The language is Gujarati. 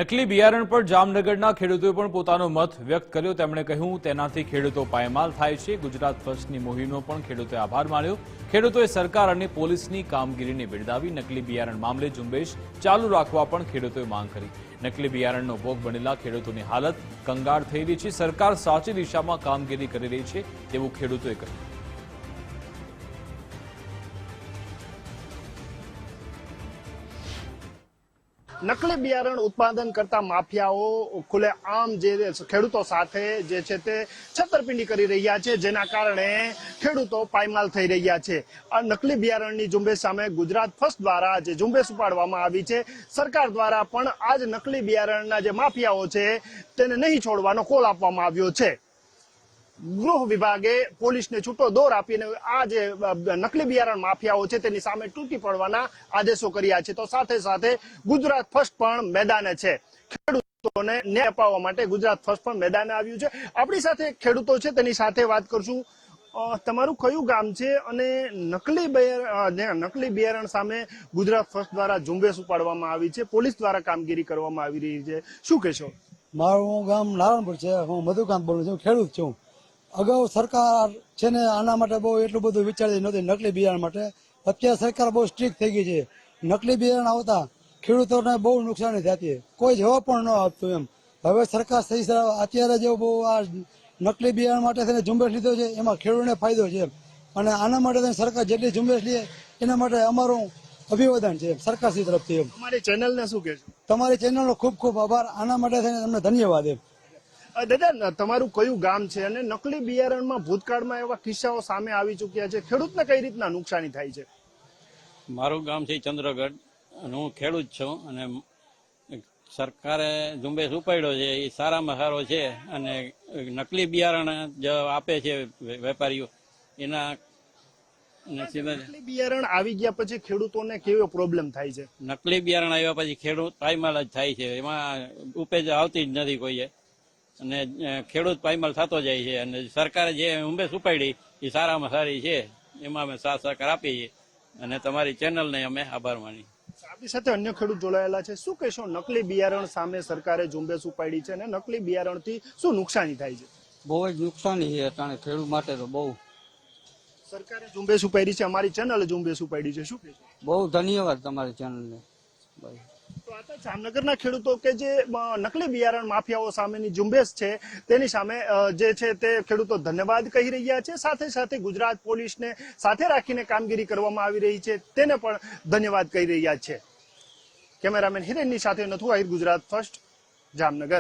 નકલી બિયારણ પર જામનગરના ખેડૂતોએ પણ પોતાનો મત વ્યક્ત કર્યો। તેમણે કહ્યું તેનાથી ખેડૂતો પાયમાલ થાય છે। ગુજરાત ફર્સ્ટની મુહિમનો પણ ખેડૂતોએ આભાર માન્યો। ખેડૂતોએ સરકાર અને પોલીસની કામગીરીને બિરદાવી। નકલી બિયારણ મામલે ઝુંબેશ ચાલુ રાખવા પણ ખેડૂતોએ માંગ કરી। નકલી બિયારણનો ભોગ બનેલા ખેડૂતોની હાલત કંગાળ થઈ રહી છે। સરકાર સાચી દિશામાં કામગીરી કરી રહી છે તેવું ખેડૂતોએ કહ્યું। નકલી બિયારણ ઉત્પાદન કરતા માફિયાઓ ખુલ્લેઆમ જે ખેડૂતો સાથે જે છે તે છેતરપિંડી કરી રહ્યા છે, જેના કારણે ખેડૂતો પાયમાલ થઈ રહ્યા છે। આ નકલી બિયારણની ઝુંબેશ સામે ગુજરાત ફર્સ્ટ દ્વારા જે ઝુંબેશ ઉપાડવામાં આવી છે, સરકાર દ્વારા પણ આ જ નકલી બિયારણના જે માફિયાઓ છે તેને નહીં છોડવાનો કોલ આપવામાં આવ્યો છે। ગૃહ વિભાગે પોલીસને છૂટો દોર આપીને આ જે નકલી બિયારણ માફિયાઓ છે તેની સામે તૂટી પડવાના આદેશો કર્યા છે। તો સાથે સાથે ગુજરાત ફર્સ્ટ પણ મેદાને છે। ખેડૂતોને ન્યાય અપાવવા માટે ગુજરાત ફર્સ્ટ પણ મેદાને આવ્યું છે। આપણી સાથે ખેડૂતો છે તેની સાથે વાત કરશું। તમારું કયું ગામ છે અને નકલી બિયારણ સામે ગુજરાત ફર્સ્ટ દ્વારા ઝુંબેશ ઉપાડવામાં આવી છે, પોલીસ દ્વારા કામગીરી કરવામાં આવી રહી છે, શું કહેશો? મારું ગામ નારાયણપુર છે। હું મધુકાંત બોલું છું, ખેડૂત છું। અગાઉ સરકાર છે ને આના માટે બહુ એટલું બધું વિચારતી નહોતી નકલી બિયારણ માટે। અત્યારે સરકાર બહુ સ્ટ્રિક્ટ થઈ ગઈ છે। નકલી બિયારણ આવતા ખેડૂતોને બહુ નુકસાની થતી, કોઈ જવાબ પણ ન આપતું એમ। હવે સરકાર સહી અત્યારે જે બહુ આ નકલી બિયારણ માટે થઈને ઝુંબેશ લીધો છે એમાં ખેડૂતોને ફાયદો છે અને આના માટે સરકાર જેટલી ઝુંબેશ લે એના માટે અમારું અભિવાદન છે સરકારશ્રી તરફથી એમ। અમારી ચેનલને શું કહેશો? તમારી ચેનલનો ખૂબ ખૂબ આભાર। આના માટે થઈને તમને ધન્યવાદ એમ। દાદા, તમારું કયું ગામ છે અને નકલી બિયારણમાં ભૂતકાળમાં એવા કિસ્સાઓ સામે આવી ચૂક્યા છે, ખેડૂતને કઈ રીતના નુકસાની થાય છે? મારું ગામ છે ચંદ્રગઢ અને હું ખેડૂત છું અને સરકારે ઝુંબેશ ઉપાડ્યો છે એ સારામાં સારો છે અને નકલી બિયારણ જે આપે છે વેપારીઓ એના નકલી બિયારણ આવી ગયા પછી ખેડૂતોને કેવો પ્રોબ્લેમ થાય છે? નકલી બિયારણ આવ્યા પછી ખેડૂત પાયમાલ જ થાય છે, એમાં ઉપેજ આવતી જ નથી કોઈએ અને ખેડૂત પાયમાલ થતો જાય છે। અને સરકારે જે ઝુંબેશ ઉપાડી એ સારામાં સારી છે, એમાં અમે સાથ સહકાર આપીએ છીએ અને તમારી ચેનલને અમે આભાર માની। આપણી સાથે અન્ય ખેડૂત જોડાયેલા છે, શું કહેશો? નકલી બિયારણ સામે સરકારે ઝુંબેશ ઉપાડી છે અને નકલી બિયારણથી શું નુકસાની થાય છે? બહુ જ નુકસાની છે અટાણે ખેડૂત માટે તો બહુ। સરકારે ઝુંબેશ ઉપાડી છે, અમારી ચેનલે ઝુંબેશ ઉપાડી છે, શું કહેશો? બહુ ધન્યવાદ તમારી ચેનલને। તો આ તો જામનગરના ખેડૂતો કે જે નકલી બિયારણ માફિયાઓ સામેની ઝુંબેશ છે તેની સામે જે છે તે ખેડૂતો ધન્યવાદ કહી રહ્યા છે। સાથે સાથે ગુજરાત પોલીસને સાથે રાખીને કામગીરી કરવામાં આવી રહી છે તેને પણ ધન્યવાદ કહી રહ્યા છે। કેમેરામેન હિરેનની સાથે નથુ આહિર, ગુજરાત ફર્સ્ટ, જામનગર।